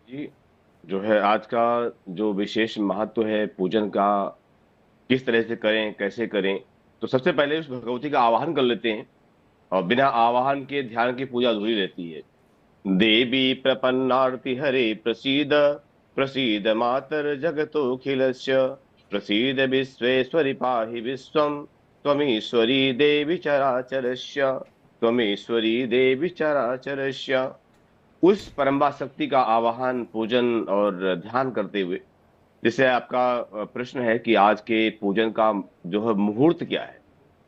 जी, जो है आज का जो विशेष महत्व है पूजन का, किस तरह से करें, कैसे करें? तो सबसे पहले उस भगवती का आवाहन कर लेते हैं और बिना आवाहन के ध्यान की पूजा अधूरी रहती है। देवी प्रपन्नार्ति हरे प्रसीद, प्रसीद मातर जगतोऽखिलस्य, प्रसीद विश्वेश्वरि पाहि विश्वं, त्वमीश्वरी देवी चराचरस्य, त्वमीश्वरी देवी चराचरस्य। उस परम्बा शक्ति का आवाहन, पूजन और ध्यान करते हुए, जैसे आपका प्रश्न है कि आज के पूजन का जो है मुहूर्त क्या है,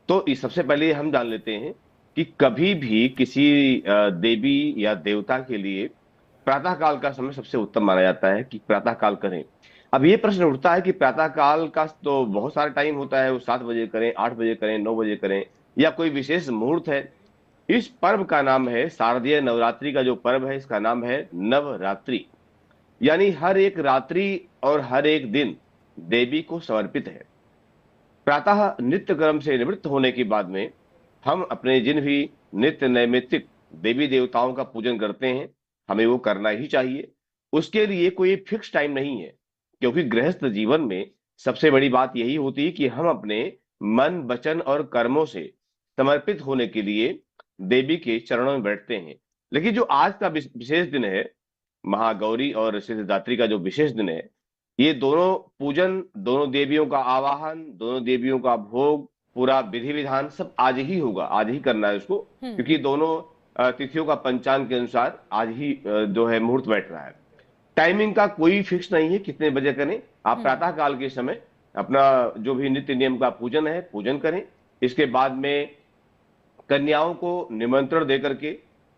तो इस सबसे पहले हम जान लेते हैं कि कभी भी किसी देवी या देवता के लिए प्रातः काल का समय सबसे उत्तम माना जाता है कि प्रातः काल करें। अब ये प्रश्न उठता है कि प्रातः काल का तो बहुत सारा टाइम होता है, वो 7 बजे करें, 8 बजे करें, 9 बजे करें, या कोई विशेष मुहूर्त है। इस पर्व का नाम है शारदीय नवरात्रि का जो पर्व है, इसका नाम है नवरात्रि। यानी हर एक रात्रि और हर एक दिन देवी को समर्पित है। प्रातः नित्य कर्म से निवृत्त होने के बाद में हम अपने जिन भी नित्य नैमित्तिक देवी देवताओं का पूजन करते हैं, हमें वो करना ही चाहिए। उसके लिए कोई फिक्स टाइम नहीं है, क्योंकि गृहस्थ जीवन में सबसे बड़ी बात यही होती है कि हम अपने मन, वचन और कर्मों से समर्पित होने के लिए देवी के चरणों में बैठते हैं। लेकिन जो आज का विशेष दिन है, महागौरी और सिद्धिदात्री का जो विशेष दिन है, ये दोनों पूजन, दोनों देवियों का आवाहन, दोनों देवियों का भोग, पूरा विधि विधान सब आज ही होगा, आज ही करना है उसको, क्योंकि दोनों तिथियों का पंचांग के अनुसार आज ही जो है मुहूर्त बैठ रहा है। टाइमिंग का कोई फिक्स नहीं है कितने बजे करें। आप प्रातः काल के समय अपना जो भी नित्य नियम का पूजन है, पूजन करें। इसके बाद में कन्याओं को निमंत्रण दे करके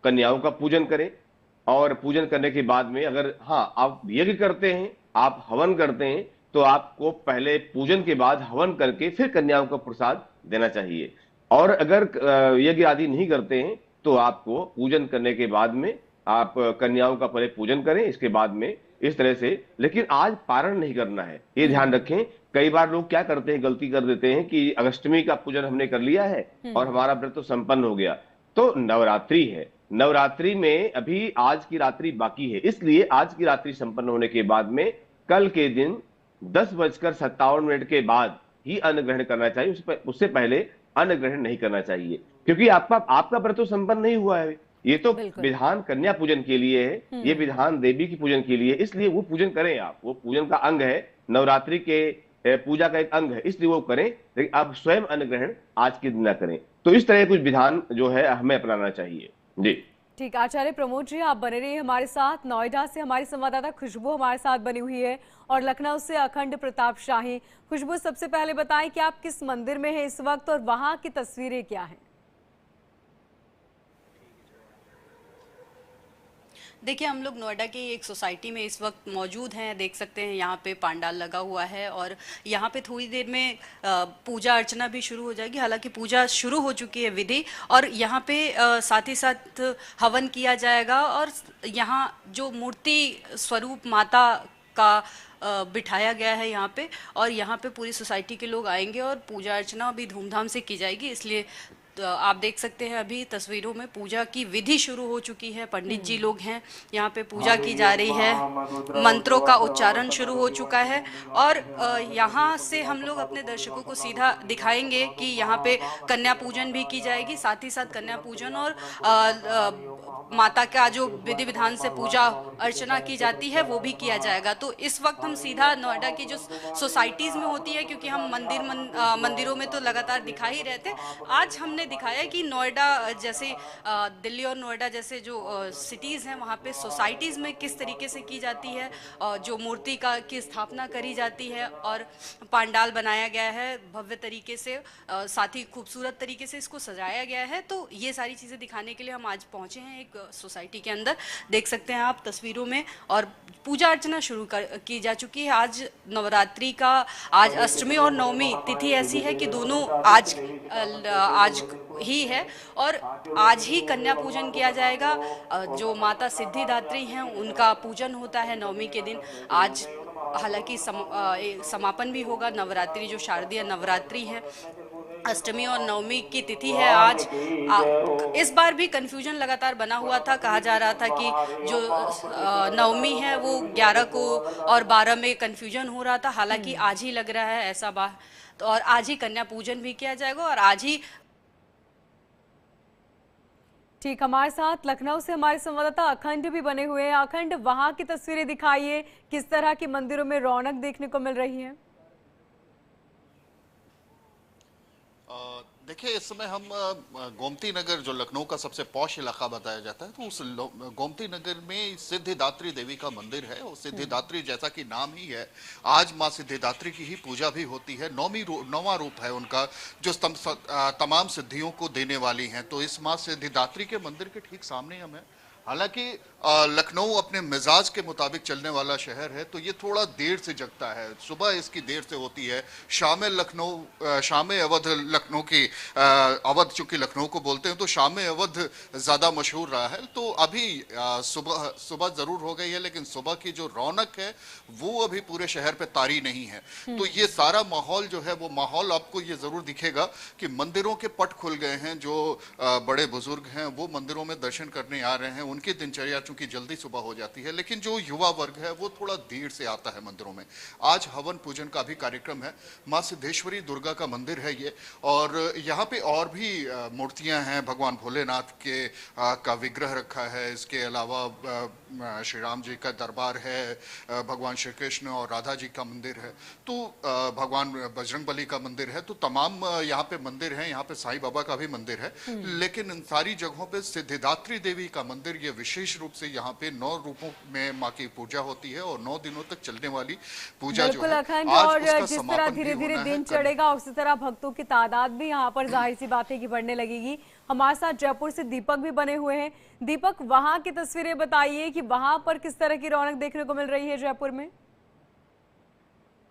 कन्याओं का पूजन करें, और पूजन करने के बाद में अगर हाँ आप यज्ञ करते हैं, आप हवन करते हैं, तो आपको पहले पूजन के बाद हवन करके फिर कन्याओं को प्रसाद देना चाहिए। और अगर यज्ञ आदि नहीं करते हैं, तो आपको पूजन करने के बाद में आप कन्याओं का पहले पूजन करें, इसके बाद में इस तरह से। लेकिन आज पारण नहीं करना है, ये ध्यान रखें। कई बार लोग क्या करते हैं, गलती कर देते हैं कि अष्टमी का पूजन हमने कर लिया है और हमारा व्रत तो संपन्न हो गया। तो नवरात्रि है, नवरात्रि में अभी आज की रात्रि बाकी है, इसलिए आज की रात्रि संपन्न होने के बाद में कल के दिन 10:57 के बाद ही अन्न ग्रहण करना चाहिए। उससे पहले अन्न ग्रहण नहीं करना चाहिए, क्योंकि आपका आपका व्रत तो संपन्न नहीं हुआ है। ये तो बिल्कुल। विधान कन्या पूजन के लिए है, ये विधान देवी की पूजन के लिए, इसलिए वो पूजन करें आप, वो पूजन का अंग है, नवरात्रि के पूजा का एक अंग है, इसलिए वो करें। लेकिन आप स्वयं अन्न ग्रहण आज के दिन ना करें। तो इस तरह कुछ विधान जो है हमें अपनाना चाहिए। जी। ठीक, आचार्य प्रमोद जी आप बने रहिए हमारे साथ। नोएडा से हमारी संवाददाता खुशबू हमारे साथ बनी हुई है और लखनऊ से अखंड प्रताप शाही। खुशबू, सबसे पहले बताएं कि आप किस मंदिर में हैं इस वक्त और वहां की तस्वीरें क्या हैं? देखिए, हम लोग नोएडा की एक सोसाइटी में इस वक्त मौजूद हैं। देख सकते हैं यहाँ पे पंडाल लगा हुआ है और यहाँ पे थोड़ी देर में पूजा अर्चना भी शुरू हो जाएगी। हालांकि पूजा शुरू हो चुकी है विधि, और यहाँ पे साथ ही साथ हवन किया जाएगा। और यहाँ जो मूर्ति स्वरूप माता का बिठाया गया है यहाँ पे, और यहाँ पे पूरी सोसाइटी के लोग आएंगे और पूजा अर्चना भी धूमधाम से की जाएगी। इसलिए तो आप देख सकते हैं अभी तस्वीरों में पूजा की विधि शुरू हो चुकी है। पंडित जी लोग हैं, यहाँ पे पूजा की जा रही है, मंत्रों का उच्चारण शुरू हो चुका है। और यहाँ से हम लोग अपने दर्शकों को सीधा दिखाएंगे कि यहाँ पे कन्या पूजन भी की जाएगी। साथ ही साथ कन्या पूजन और माता का जो विधि विधान से पूजा अर्चना की जाती है वो भी किया जाएगा। तो इस वक्त हम सीधा नोएडा की जो सोसाइटीज़ में होती है, क्योंकि हम मंदिरों में तो लगातार दिखा ही रहते हैं, आज हमने दिखाया कि नोएडा जैसे दिल्ली और नोएडा जैसे जो सिटीज़ हैं वहाँ पे सोसाइटीज़ में किस तरीके से की जाती है, जो मूर्ति का की स्थापना करी जाती है और पंडाल बनाया गया है भव्य तरीके से, साथ ही खूबसूरत तरीके से इसको सजाया गया है। तो ये सारी चीज़ें दिखाने के लिए हम आज पहुँचे हैं एक सोसाइटी के अंदर। देख सकते हैं आप तस्वीरों में, और पूजा अर्चना शुरू की जा चुकी है। आज नवरात्रि का, आज अष्टमी और नवमी तिथि ऐसी है कि दोनों आज ही है, और आज ही कन्या पूजन किया जाएगा। जो माता सिद्धिदात्री हैं उनका पूजन होता है नवमी के दिन। आज हालांकि समापन भी होगा नवरात्रि, जो शारदीय नवरात्रि है अष्टमी और नवमी की तिथि है आज। इस बार भी कंफ्यूजन लगातार बना हुआ था, कहा जा रहा था कि जो नवमी है वो 11 को और 12 में कंफ्यूजन हो रहा था, हालांकि आज ही लग रहा है ऐसा बात। तो और आज ही कन्या पूजन भी किया जाएगा और आज ही। ठीक, हमारे साथ लखनऊ से हमारे संवाददाता अखंड भी बने हुए हैं। अखंड, वहां की तस्वीरें दिखाइए, किस तरह की मंदिरों में रौनक देखने को मिल रही है? देखिए, इस समय हम गोमती नगर, जो लखनऊ का सबसे पॉश इलाका बताया जाता है, तो उस गोमती नगर में सिद्धिदात्री देवी का मंदिर है। और सिद्धिदात्री जैसा कि नाम ही है, आज माँ सिद्धिदात्री की ही पूजा भी होती है। नौवां रूप है उनका, जो तमाम सिद्धियों को देने वाली हैं। तो इस माँ सिद्धिदात्री के मंदिर के ठीक सामने हम हैं। हालांकि लखनऊ अपने मिजाज के मुताबिक चलने वाला शहर है, तो ये थोड़ा देर से जगता है। सुबह इसकी देर से होती है, शाम अवध लखनऊ की, अवध चूंकि लखनऊ को बोलते हैं, तो शाम अवध ज़्यादा मशहूर रहा है। तो अभी सुबह ज़रूर हो गई है, लेकिन सुबह की जो रौनक है वो अभी पूरे शहर पे तारी नहीं है। तो ये सारा माहौल जो है, वो माहौल आपको ये ज़रूर दिखेगा कि मंदिरों के पट खुल गए हैं। जो बड़े बुजुर्ग हैं वो मंदिरों में दर्शन करने आ रहे हैं। उनकी दिनचर्या चूंकि जल्दी सुबह हो जाती है, लेकिन जो युवा वर्ग है वो थोड़ा देर से आता है मंदिरों में। आज हवन पूजन का भी कार्यक्रम है। माँ सिद्धेश्वरी दुर्गा का मंदिर है ये, और यहाँ पे और भी मूर्तियां हैं। भगवान भोलेनाथ के का विग्रह रखा है। इसके अलावा श्री राम जी का दरबार है, भगवान श्री कृष्ण और राधा जी का मंदिर है, तो भगवान बजरंगबली का मंदिर है। तो तमाम यहाँ पे मंदिर हैं। यहाँ पे साईं बाबा का भी मंदिर है। लेकिन इन सारी जगहों पे सिद्धिदात्री देवी का मंदिर, ये विशेष रूप से यहाँ पे 9 रूपों में माँ की पूजा होती है, और 9 दिनों तक चलने वाली पूजा जो है, अखंड, आज और उसका जिस तरह समापन धीरे भी धीरे होना है। दिन चढ़ेगा उसी तरह भक्तों की तादाद भी यहाँ पर जाहिर सी बात है कि बढ़ने लगेगी। हमारे साथ जयपुर से दीपक भी बने हुए हैं। दीपक, वहां की तस्वीरें बताइए कि वहां पर किस तरह की रौनक देखने को मिल रही है जयपुर में?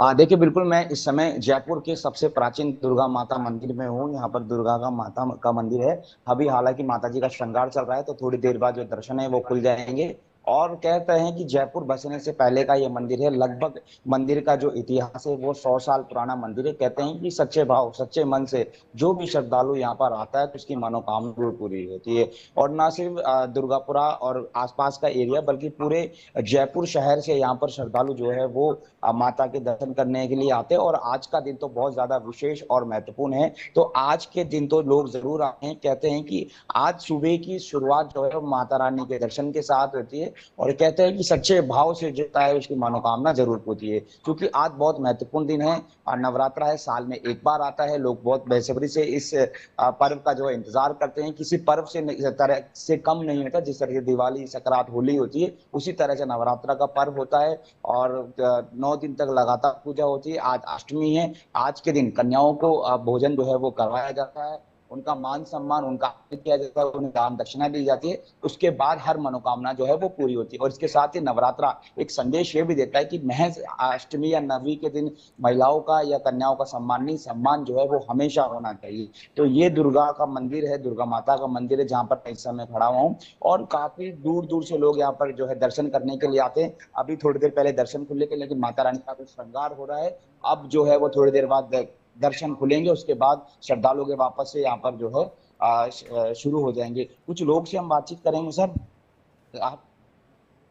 देखिए, बिल्कुल मैं इस समय जयपुर के सबसे प्राचीन दुर्गा माता मंदिर में हूँ। यहाँ पर दुर्गा का माता का मंदिर है। अभी हालांकि माता जी का श्रृंगार चल रहा है, तो थोड़ी देर बाद जो दर्शन है वो खुल जाएंगे। और कहते हैं कि जयपुर बसने से पहले का ये मंदिर है। लगभग मंदिर का जो इतिहास है वो 100 साल पुराना मंदिर है। कहते हैं कि सच्चे भाव सच्चे मन से जो भी श्रद्धालु यहाँ पर आता है तो उसकी मनोकामना जरूर पूरी होती है। और न सिर्फ दुर्गापुरा और आसपास का एरिया, बल्कि पूरे जयपुर शहर से यहाँ पर श्रद्धालु जो है वो माता के दर्शन करने के लिए आते हैं। और आज का दिन तो बहुत ज्यादा विशेष और महत्वपूर्ण है। तो आज के दिन तो लोग जरूर आते हैं। कहते हैं कि आज सुबह की शुरुआत जो है वो माता रानी के दर्शन के साथ होती है, और कहते हैं कि सच्चे भाव से जितना है उसकी मनोकामना जरूर पूरी है। क्योंकि आज बहुत महत्वपूर्ण दिन है और नवरात्रा है, साल में एक बार आता है। लोग बहुत बेसब्री से इस पर्व का जो इंतजार करते हैं। किसी पर्व से तरह से कम नहीं होता। जिस तरह से दिवाली, सकरात, होली होती है, उसी तरह से नवरात्रा का पर्व होता है। और 9 दिन तक लगातार पूजा होती है। आज अष्टमी है। आज के दिन कन्याओं को भोजन जो है वो करवाया जाता है, उनका मान सम्मान, उनका आदर किया जाता है, उन्हें दान दक्षिणा दी जाती है। उसके बाद हर मनोकामना जो है वो पूरी होती है। और इसके साथ ही नवरात्रा एक संदेश ये भी देता है कि महज अष्टमी या नवमी के दिन महिलाओं का या कन्याओं का सम्मान नहीं, सम्मान जो है वो हमेशा होना चाहिए। तो ये दुर्गा का मंदिर है, दुर्गा माता का मंदिर है, जहाँ पर इस समय खड़ा हुआ हूँ। और काफी दूर दूर से लोग यहाँ पर जो है दर्शन करने के लिए आते हैं। अभी थोड़ी देर पहले दर्शन खुले थे, लेकिन माता रानी का श्रृंगार हो रहा है। अब जो है वो थोड़ी देर बाद दर्शन खुलेंगे। उसके बाद श्रद्धालुओं के वापस से यहाँ पर जो है शुरू हो जाएंगे। कुछ लोग से हम बातचीत करेंगे। सर, आप